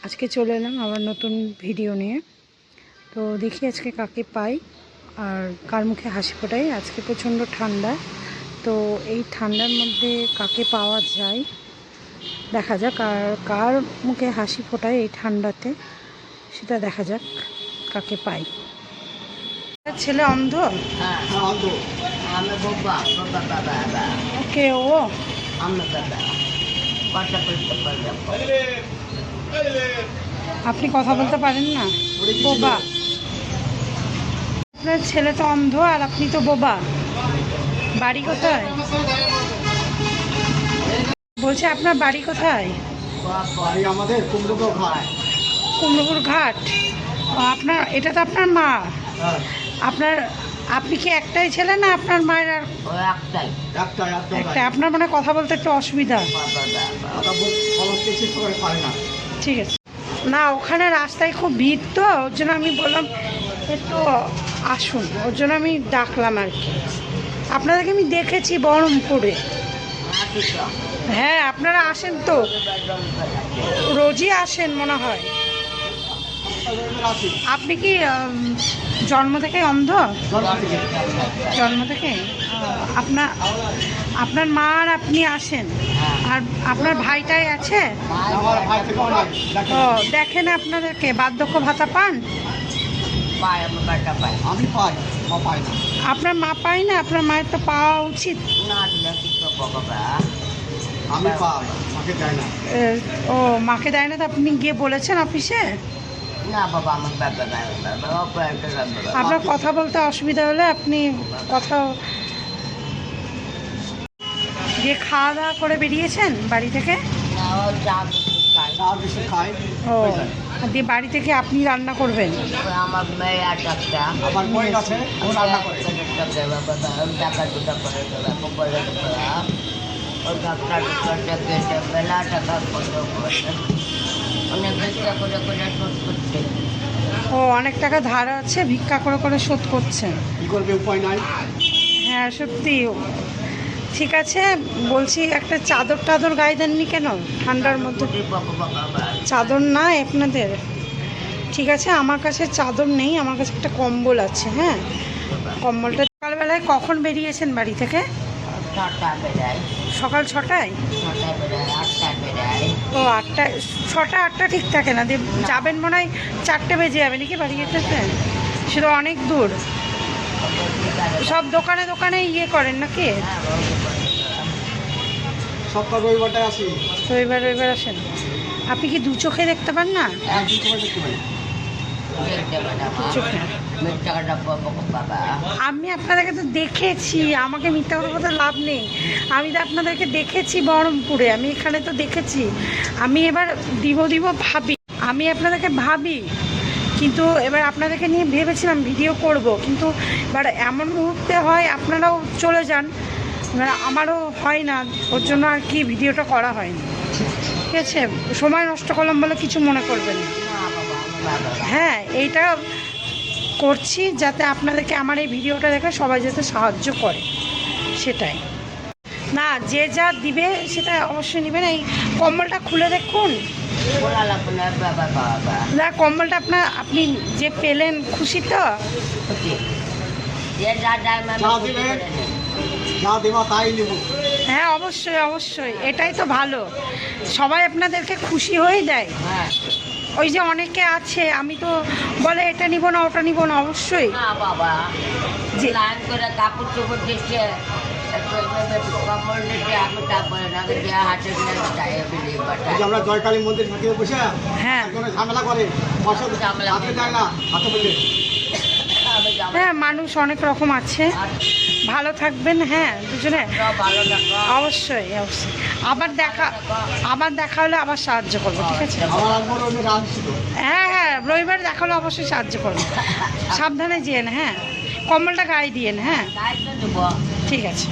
আজকে চলে এলাম আবার নতুন ভিডিও নিয়ে। তো দেখি আজকে কাকে পাই আর কার মুখে হাসি ফোটাই। আজকে প্রচণ্ড ঠান্ডা, তো এই ঠান্ডার মধ্যে কাকে পাওয়া যায় দেখা যাক। আর কার মুখে হাসি ফোটায় এই ঠান্ডাতে সেটা দেখা যাক, কাকে পাই। ছেলে অন্ধ? ওকে, ও আপনি কথা বলতে পারেন না? বোবা, আপনার ছেলে তো অন্ধ আর আপনি তো বোবা। বাড়ি কোথায়? বলছে আপনার বাড়ি কোথায়? আমাদের কুমড়োপুর ঘাট। কুমড়োপুর ঘাট। আপনার এটা তো আপনার মা। আপনার আপনি কি একটাই ছেলে না আপনার মায়ের? আর একটাই। আপনার মানে কথা বলতে একটু অসুবিধা। ঠিক আছে, না ওখানে রাস্তায় খুব ভিড়, তো ওর জন্য আমি বললাম একটু আসুন, ওর জন্য আমি ডাকলাম আর কি। আপনাদেরকে আমি দেখেছি বহরমপুরে। হ্যাঁ, আপনারা আসেন তো, রোজই আসেন মনে হয়। আপনি কি জন্ম থেকে অন্ধ? জন্ম থেকে? আপনার মা আর আপনি আসেন, আর আপনার ভাইটাই আছে? ও, দেখেন আপনাদেরকে বার্ধক্য ভাতা পান? আপনার মা পায় না? আপনার মায়ের তো পাওয়া উচিত। ও, মাকে দেয় না? তো আপনি গিয়ে বলেছেন অফিসে? আপনার কথা বলতে অসুবিধা হলে আপনি কথা দিয়ে খাওয়া দাওয়া করে বেরিয়েছেন বাড়ি থেকে? ও, দিয়ে বাড়ি থেকে আপনি রান্না করবেন? আমার মেয়ে আর একটা বেলা টাকা অনেক ভিক্ষা করে করে শোধ করছে। ও, অনেক টাকা ধার আছে, ভিক্ষা করে করে শোধ করছেন। কি করবে, উপায় নাই। হ্যাঁ সত্যি। ঠিক আছে, বলছি একটা চাদর টাদর গায়ে দেননি কেন ঠান্ডার মধ্যে? চাদর নাই আপনাদের? ঠিক আছে, আমার কাছে চাদর নেই, আমার কাছে একটা কম্বল আছে। হ্যাঁ, কম্বলটা। সকালবেলায় কখন বেরিয়েছেন বাড়ি থেকে? সকাল 6টায়? ও, 8টায়। 6টা 8টা ঠিক থাকে না, যাবেন মনে হয় 4টে বেজে যাবে নাকি বাড়ি যেতে? সেটা অনেক দূর। সব দোকানে দোকানে ইয়ে করেন নাকি? সপ্তাহ রবিবারটায় আসি। রবিবার আসেন। আপনি কি দু চোখে দেখতে পান না? আমি আপনাদেরকে তো দেখেছি, আমাকে মিথ্যা কথা বলতে লাভ নেই। আমি তো আপনাদেরকে দেখেছি বহরমপুরে, আমি এখানে তো দেখেছি। আমি এবার দিব ভাবি, আমি আপনাদেরকে ভাবি, কিন্তু এবার আপনাদেরকে নিয়ে ভেবেছিলাম ভিডিও করব, কিন্তু এবার এমন মুহূর্তে হয় আপনারাও চলে যান, এবার আমারও হয় না, ওর জন্য আর কি ভিডিওটা করা হয়নি। ঠিক আছে, সময় নষ্ট করলাম বলে কিছু মনে করবেন না। হ্যাঁ, এইটা করছি যাতে আপনাদেরকে আমার এই ভিডিওটা দেখে সবাই যাতে সাহায্য করে, সেটাই। না, যে যা দিবে সেটা অবশ্যই নেবেন। এই কম্বলটা খুলে দেখুন না, কম্বলটা আপনি যে পেলেন খুশি তো? হ্যাঁ অবশ্যই অবশ্যই, এটাই তো ভালো, সবাই আপনাদেরকে খুশি হয়ে দেয়। ওই যে অনেকে আছে, আমি তো বলে এটা নিব না ওটা নিব না, অবশ্যই যে লাইন করে কাপড় চোপড় দিচ্ছে, আমরা জয়কালী মন্দির থাকি বসে, হ্যাঁ ঝামেলা করে যায় না হাতে বললে। হ্যাঁ, মানুষ অনেক রকম আছে। ভালো থাকবেন। হ্যাঁ, দুজনে অবশ্যই অবশ্যই। আবার দেখা হলে আবার সাহায্য করবো, ঠিক আছে? হ্যাঁ হ্যাঁ, রবিবার দেখা হলে অবশ্যই সাহায্য করবো। সাবধানে যেন, হ্যাঁ, কম্বলটা গায়ে দিয়েন। হ্যাঁ ঠিক আছে।